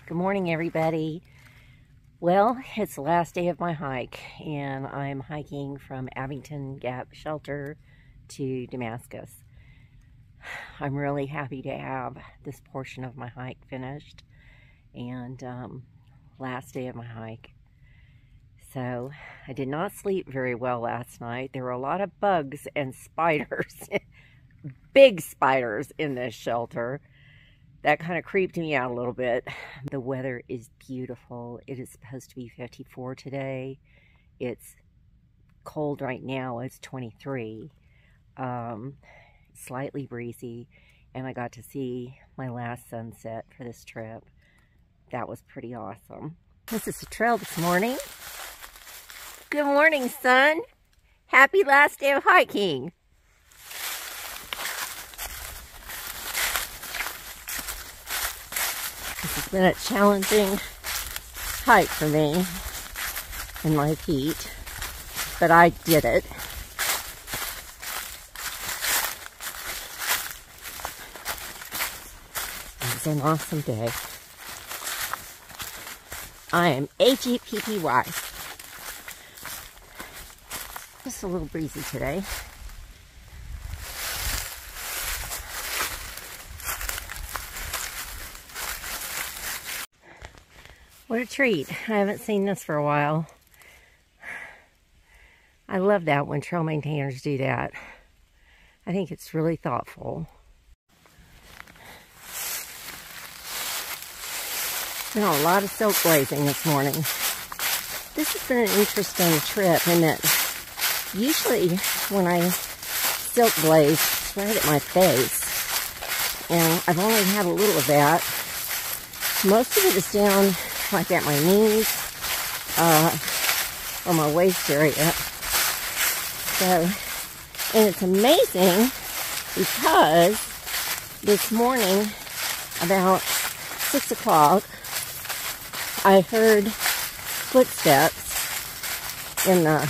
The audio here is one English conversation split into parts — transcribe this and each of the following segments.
Good morning, everybody. Well, it's the last day of my hike, and I'm hiking from Abingdon Gap shelter to Damascus. I'm really happy to have this portion of my hike finished, and last day of my hike. So I did not sleep very well last night. There were a lot of bugs and spiders, big spiders in this shelter. That kind of creeped me out a little bit. The weather is beautiful. It is supposed to be 54 today. It's cold right now. It's 23. Slightly breezy. And I got to see my last sunset for this trip. That was pretty awesome. This is the trail this morning. Good morning, son. Happy last day of hiking. This has been a challenging hike for me in my feet, but I did it. It was an awesome day. I am H-E-P-P-Y. Just a little breezy today. What a treat. I haven't seen this for a while. I love that when trail maintainers do that. I think it's really thoughtful. Been a lot of silk blazing this morning. This has been an interesting trip in that usually when I silk blaze, it's right at my face. And I've only had a little of that. Most of it is down like at my knees, or my waist area. So, and it's amazing because this morning, about 6 o'clock, I heard footsteps in the,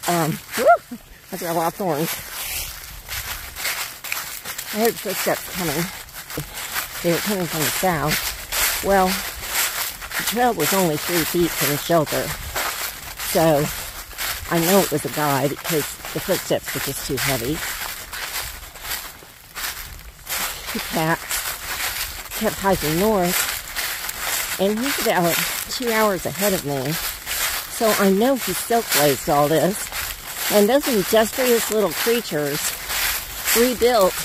I've got a lot of thorns. I heard footsteps coming. They were coming from the south. Well, the trail was only 3 feet from the shelter, so I know it was a guy because the footsteps were just too heavy. He kept hiking north, and he's about 2 hours ahead of me, so I know he silk blazed all this, and those industrious little creatures rebuilt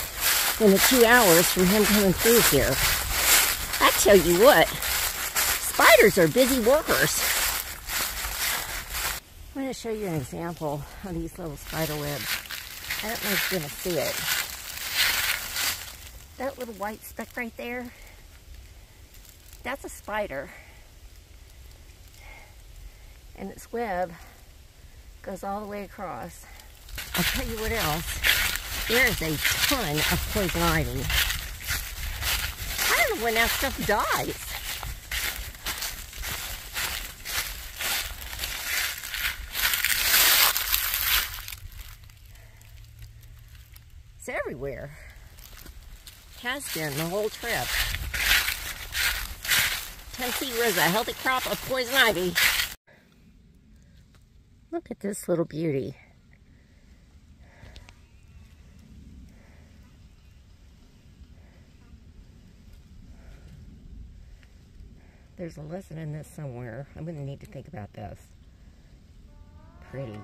in the 2 hours from him coming through here. I tell you what, spiders are busy workers. I'm going to show you an example of these little spider webs. I don't know if you're going to see it. That little white speck right there, that's a spider. And its web goes all the way across. I'll tell you what else. There is a ton of poison ivy. I don't know when that stuff dies. It's everywhere. Has been the whole trip. Tennessee was a healthy crop of poison ivy. Look at this little beauty. There's a lesson in this somewhere. I'm going to need to think about this. Pretty.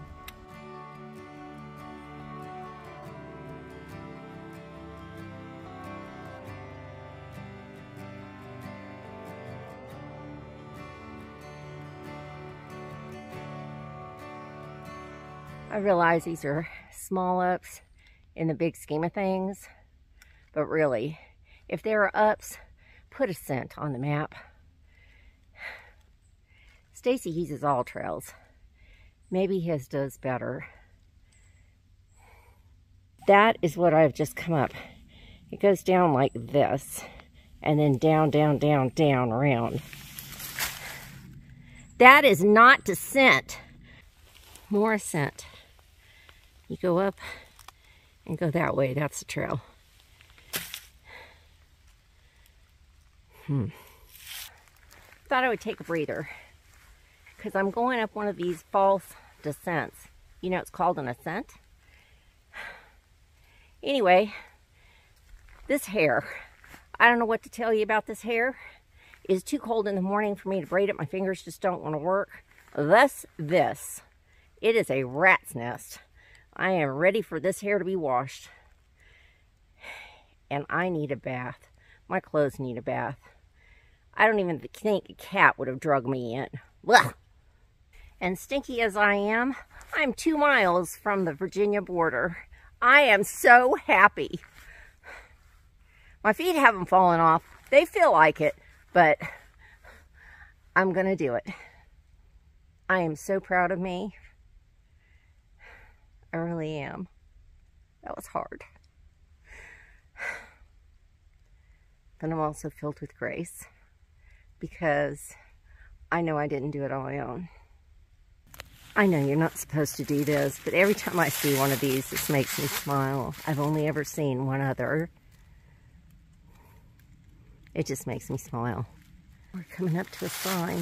I realize these are small ups in the big scheme of things, but really, if there are ups, put a cent on the map. Stacy uses all trails. Maybe his does better. That is what I've just come up. It goes down like this, and then down, down, down, down, around. That is not descent. More ascent. You go up and go that way. That's the trail. thought I would take a breather because I'm going up one of these false descents. You know, it's called an ascent. Anyway, this hair, I don't know what to tell you about this hair. It's too cold in the morning for me to braid it. My fingers just don't want to work. Thus, this. It is a rat's nest. I am ready for this hair to be washed. And I need a bath. My clothes need a bath. I don't even think a cat would have drugged me in. Blah. And stinky as I am, I'm 2 miles from the Virginia border. I am so happy. My feet haven't fallen off. They feel like it, but I'm gonna do it. I am so proud of me. I really am. That was hard. But I'm also filled with grace because I know I didn't do it on my own. I know you're not supposed to do this, but every time I see one of these, this makes me smile. I've only ever seen one other. It just makes me smile. We're coming up to a sign.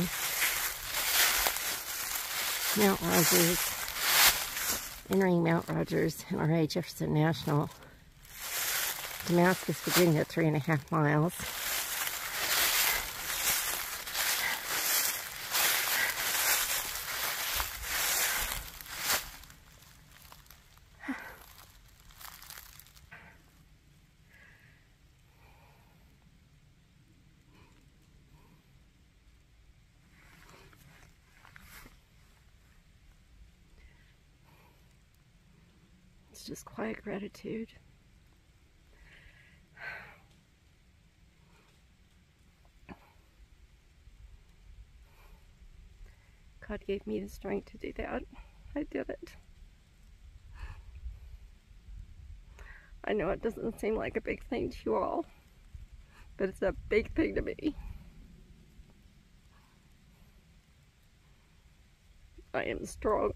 Mount Rogers. Entering Mount Rogers, NRA Jefferson National. Damascus, Virginia, 3.5 miles. It's just quiet gratitude. God gave me the strength to do that. I did it. I know it doesn't seem like a big thing to you all, but it's a big thing to me. I am strong.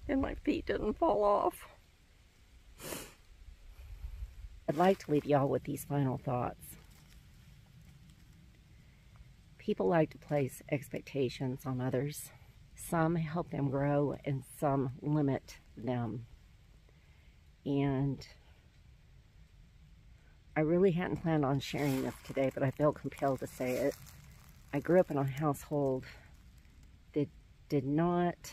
And my feet didn't fall off. I'd like to leave y'all with these final thoughts. People like to place expectations on others. Some help them grow and some limit them. And I really hadn't planned on sharing this today, but I felt compelled to say it. I grew up in a household that did not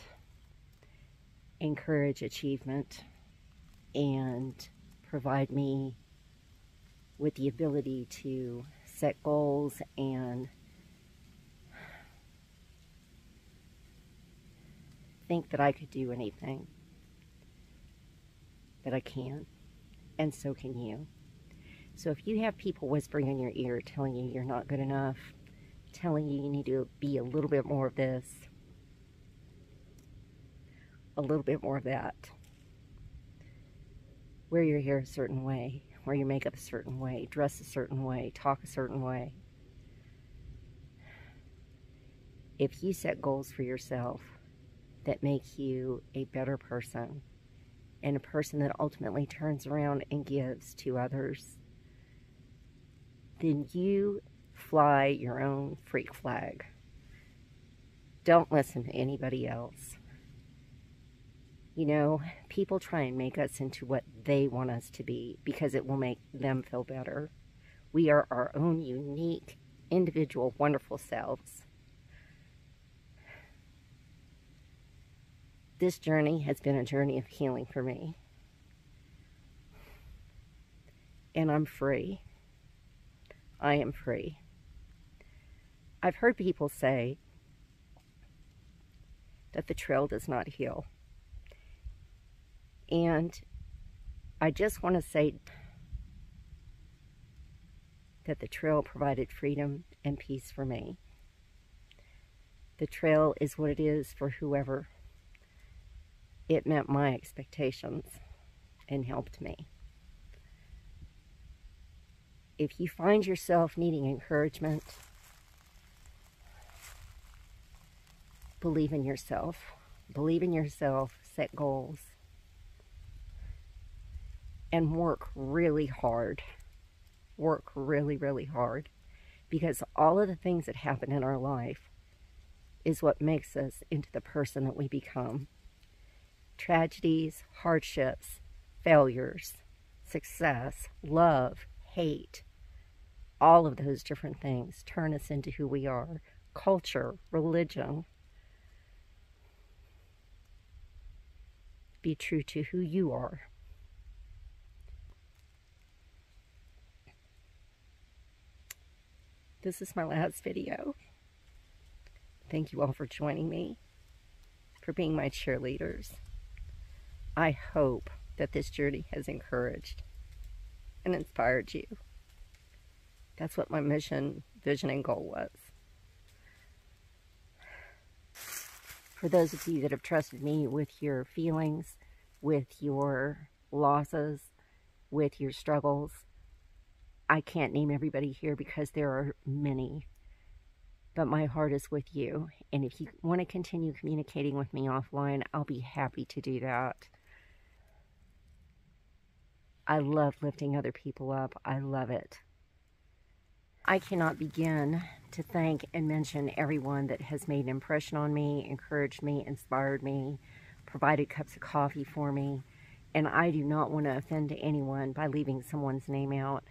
encourage achievement and provide me with the ability to set goals and think that I could do anything. But I can, and so can you. So if you have people whispering in your ear telling you you're not good enough, telling you you need to be a little bit more of this, a little bit more of that, wear your hair a certain way, wear your makeup a certain way, dress a certain way, talk a certain way. If you set goals for yourself that make you a better person and a person that ultimately turns around and gives to others, then you fly your own freak flag. Don't listen to anybody else. You know, people try and make us into what they want us to be because it will make them feel better. We are our own unique, individual, wonderful selves. This journey has been a journey of healing for me. And I'm free. I am free. I've heard people say that the trail does not heal. And I just want to say that the trail provided freedom and peace for me. The trail is what it is for whoever. It met my expectations and helped me. If you find yourself needing encouragement, believe in yourself. Believe in yourself, set goals, and work really hard work really, really hard, because all of the things that happen in our life is what makes us into the person that we become. Tragedies, hardships, failures, success, love, hate, all of those different things turn us into who we are. Culture, religion. Be true to who you are. This is my last video. Thank you all for joining me, for being my cheerleaders. I hope that this journey has encouraged and inspired you. That's what my mission, vision, and goal was. For those of you that have trusted me with your feelings, with your losses, with your struggles, I can't name everybody here because there are many, but my heart is with you. And if you want to continue communicating with me offline, I'll be happy to do that. I love lifting other people up. I love it. I cannot begin to thank and mention everyone that has made an impression on me, encouraged me, inspired me, provided cups of coffee for me, and I do not want to offend anyone by leaving someone's name out.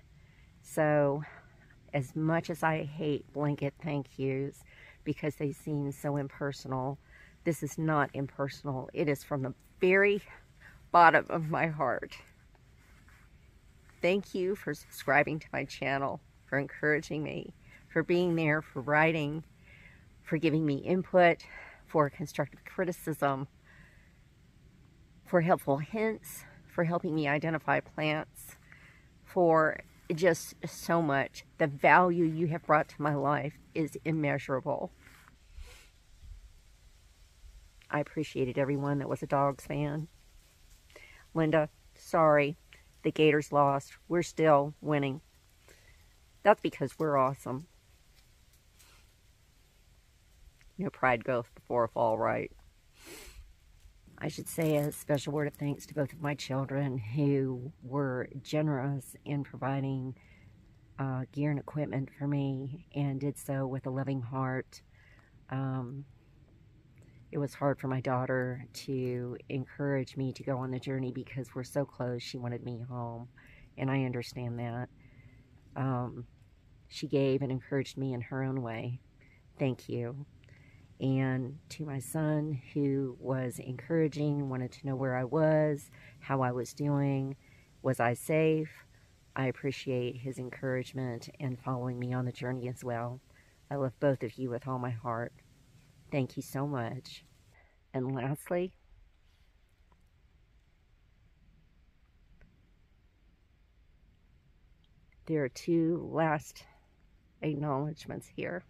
So, as much as I hate blanket thank yous because they seem so impersonal, this is not impersonal. It is from the very bottom of my heart. Thank you for subscribing to my channel, for encouraging me, for being there, for writing, for giving me input, for constructive criticism, for helpful hints, for helping me identify plants, for just so much. The value you have brought to my life is immeasurable. I appreciated everyone that was a Dogs fan. Linda, sorry, the Gators lost. We're still winning. That's because we're awesome. No pride goes before a fall, right? I should say a special word of thanks to both of my children who were generous in providing gear and equipment for me, and did so with a loving heart. It was hard for my daughter to encourage me to go on the journey because we're so close. She wanted me home, and I understand that. She gave and encouraged me in her own way. Thank you. And to my son, who was encouraging, wanted to know where I was, how I was doing, was I safe? I appreciate his encouragement and following me on the journey as well. I love both of you with all my heart. Thank you so much. And lastly, there are two last acknowledgments here.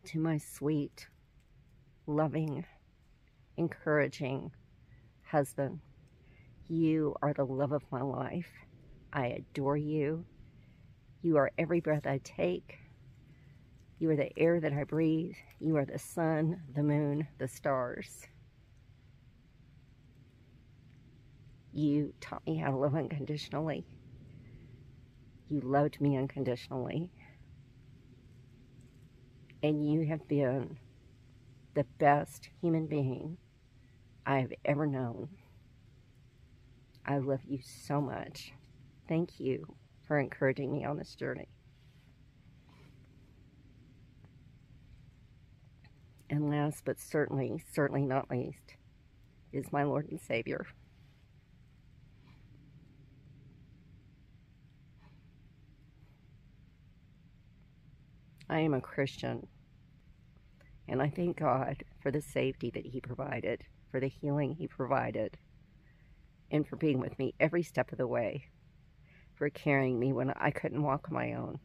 To my sweet, loving, encouraging husband, you are the love of my life. I adore you. You are every breath I take. You are the air that I breathe. You are the sun, the moon, the stars. You taught me how to love unconditionally. You loved me unconditionally. And you have been the best human being I have ever known. I love you so much. Thank you for encouraging me on this journey. And last but certainly not least, is my Lord and Savior. I am a Christian, and I thank God for the safety that He provided, for the healing He provided, and for being with me every step of the way, for carrying me when I couldn't walk on my own.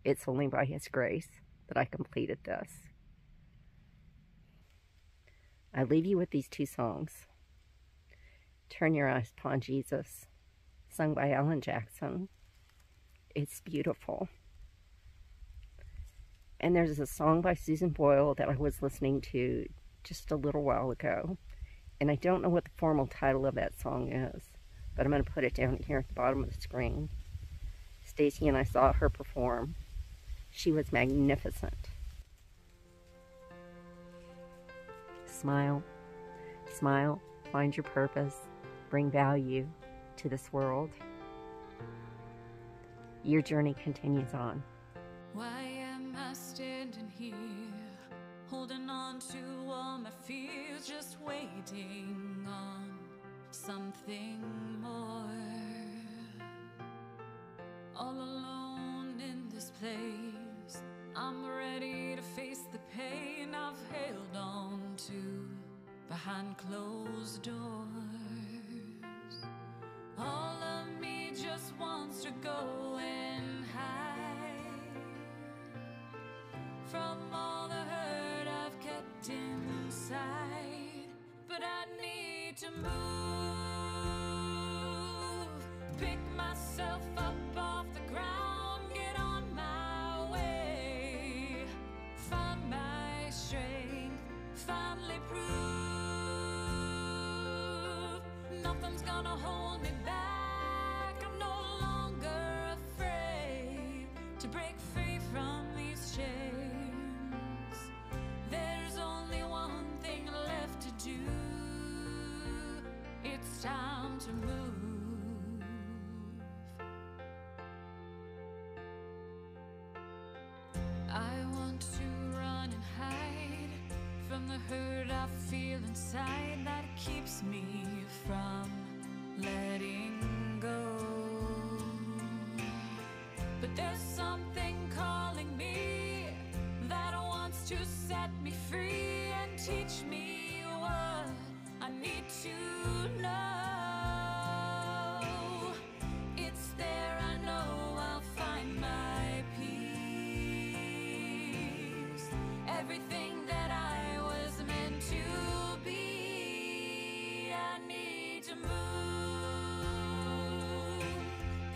It's only by His grace that I completed this. I leave you with these two songs. Turn Your Eyes Upon Jesus, sung by Alan Jackson. It's beautiful. And there's a song by Susan Boyle that I was listening to just a little while ago. And I don't know what the formal title of that song is, but I'm going to put it down here at the bottom of the screen. Stacy and I saw her perform. She was magnificent. Smile, smile, find your purpose, bring value to this world. Your journey continues on. Why am I standing here, holding on to all my fears, just waiting on something more? All alone in this place, I'm ready to face the pain I've held on to behind closed doors. All of me just wants to go and hide from all the hurt I've kept inside. But I need to move, pick myself up off the ground, get on my way, find my strength, finally prove nothing's gonna hold me back. I'm no longer afraid to break free from these chains. There's only one thing left to do. It's time to move. I want to run and hide from the hurt I feel inside that keeps me from letting go. But there's something calling me that wants to set me free and teach me what I need to know. It's there, I know I'll find my peace. Everything that I was meant to be, I need to move,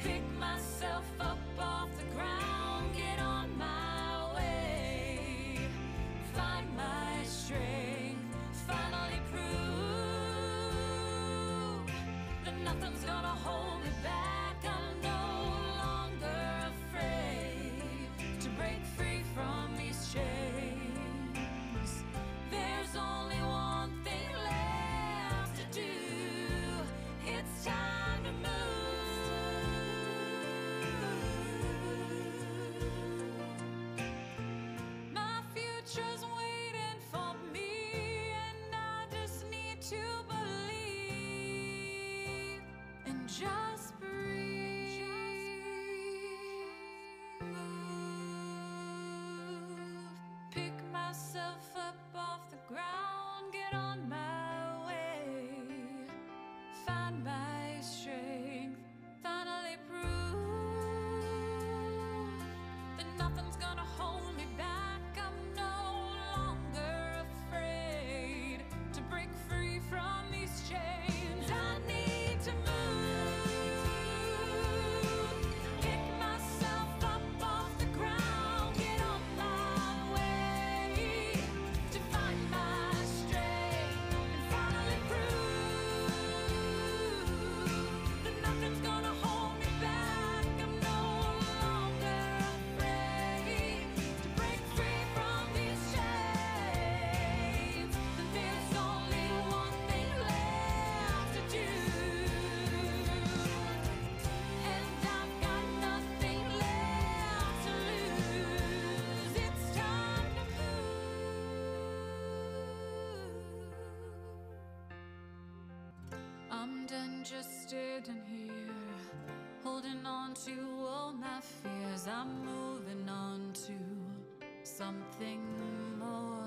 pick myself up off the ground, get on my way, find my strength, finally prove that nothing's gonna hold me back. I'm no longer afraid to break free from these chains. There's only one thing left to do. It's time to move. My future's waiting for me, and I just need to believe and just breathe. Move, pick myself up off the ground, get on my way, find my strength, finally prove that nothing's gonna hold me back. I'm no longer afraid to break free from these chains. I need to move, pick myself up off the ground, get on my way to find my strength and finally prove that nothing's gonna hold me back. I'm no longer afraid to break free from these chains. And there's only one thing left to do, and I've got nothing left to lose. It's time to move. I'm done just sitting here, holding on to all my fears. I'm moving on to something more.